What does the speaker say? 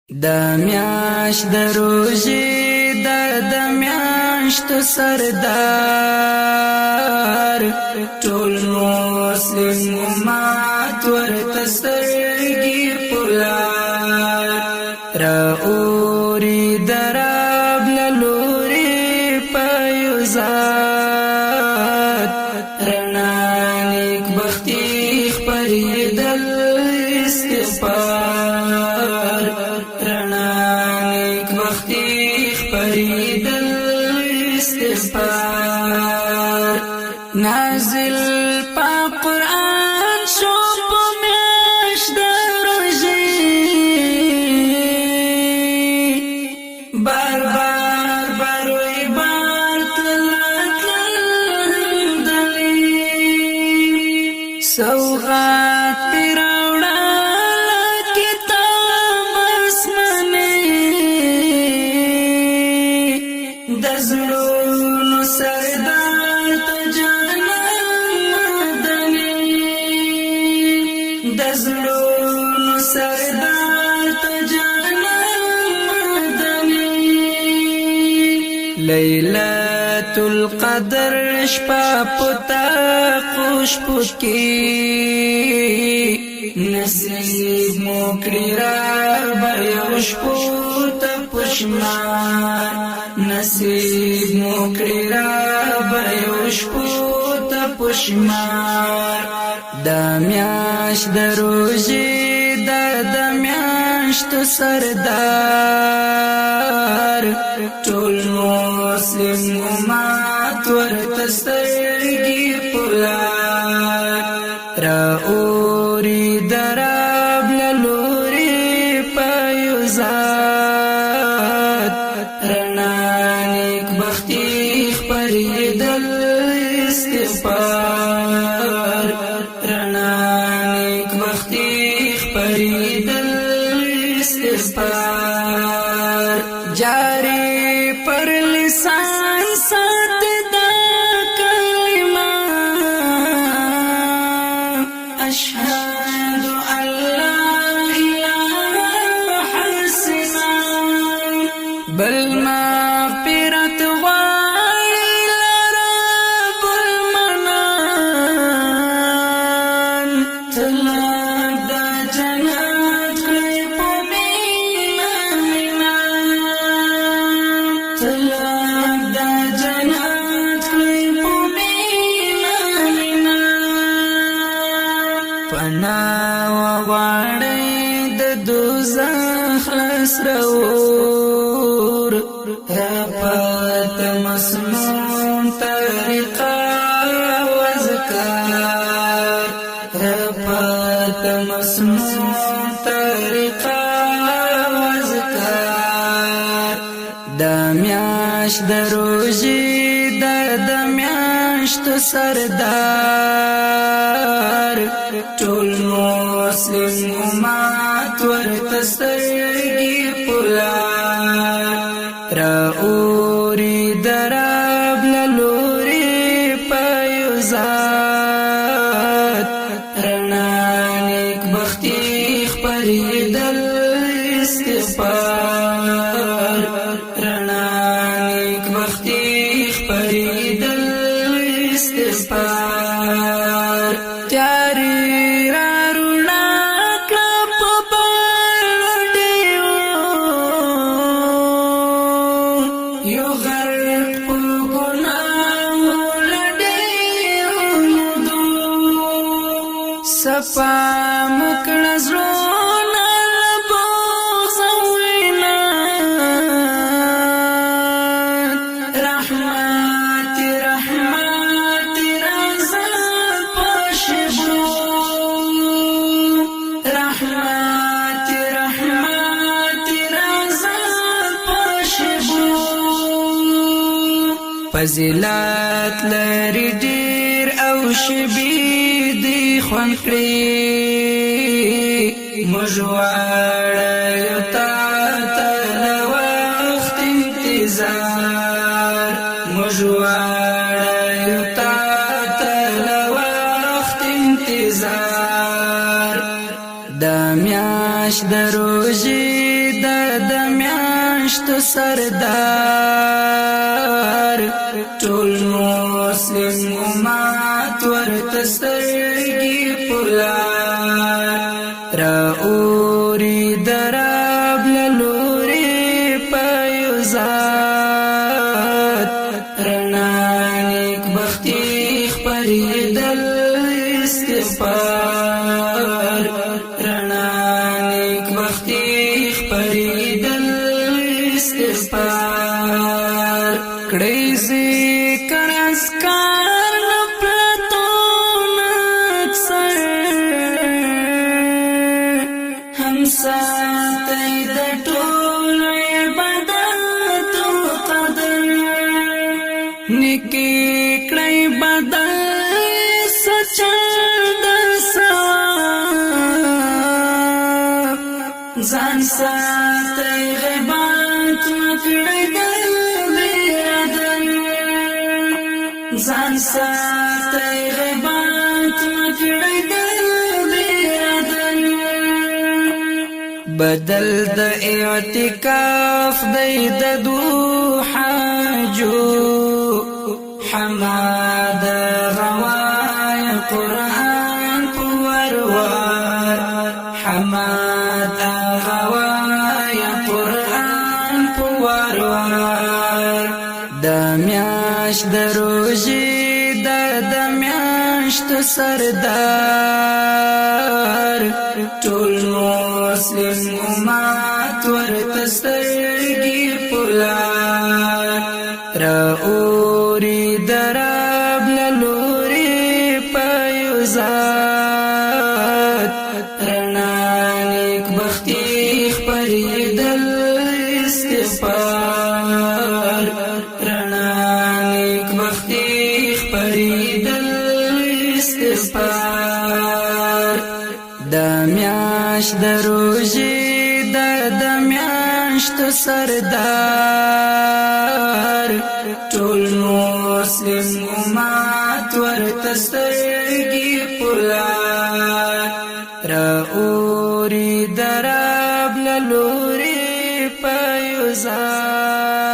د میاشت د روزي د میاشتو سردار ټول مسلم امت ورته سترګې پلار راوري دراب لوري پیوزات رڼا نیک بختي خپرېدل استغفار رڼا نیک بختي خپرېدل استغفار نازل پا قرآن شو په میاشت د روزي بار بار بروي بار تلدلی سوغات پیراوڑا کتاب اسمنی دزلون سردار دزلون سردار تجانم لیلۃ القدر شپا پتا خوش پکی نصیب موکړی را بیوش پوت پشمان نصیب موکړی را بیوش پوت پشمان د میاشت د روزي د میاشتو سردار ټول مسلم امت ورته سترګې پلار راوري دراب لوري پیوزات رڼا نیک بختي خپرېدل استغفار رڼا نیک بختي خپرېدل استغفار جاری پر لسان سات دا کلمه اشهد ان لا اله حسنا بل مغفرت غواړي لرب المنان طلب د جنت کړی په مینا مینا طلب د جنت کړی په مینا مینا پناه وغواړي د دوزخ لسرور رفت مسموم طریقه وذکار رفت مسموم طریقه وذکار د میاشت د روزي د میاشتو سردار ټول مسلم امت ورته سترګې پلار راوري دراب لوري پیوزات رڼا نیک بختي خپرېدل استغفار رڼا نیک بختي خپرېدل استغفار تیاری را رونا کړه په بلډیو یو غرق په ګناهو لډیو دو صفا مکړه زړونه له بغض او عناد رحمت رحمت رضا په شبو رحمت رحمت رضا په شبو فضیلت لري ډیر او شبي دی خوان کړی موږ واړو تا ته وخت انتظار موږ واړو تا ته وخت انتظار د میاشت د روزي د میاشت سردار ټول مسلم امت ورته سترګې پلار راوري دراب لوري په یو ذات رڼا نیک بختي خپرېدل استغفار رڼا نیک بختي خپرېدل استغفار کړي ذکر اسکار نفرتون اکثر هم ساتي د ټول عبادت قدر نکي کړي بدل سچا د ثواب ځان ساتي غیبت مکړي ځان ساتي غیبت مکړي بدل د اعتکاف د دوحه جو حماد غواي قرآن پوروار حماد غواي قرآن پوروار د میاش د روزي د میاشت سردار ټول مسلم امت ورته سترګې پلار راوري دراب لوري په یو ذات رڼا نیک بختي خپرېدل استغفار رڼا نیک بختي خپرېدل استغفار د میاش د روزي د میاشت سردار ټول مسلم امت ورته سترګې پلار راوري دراب لوري په یو ځای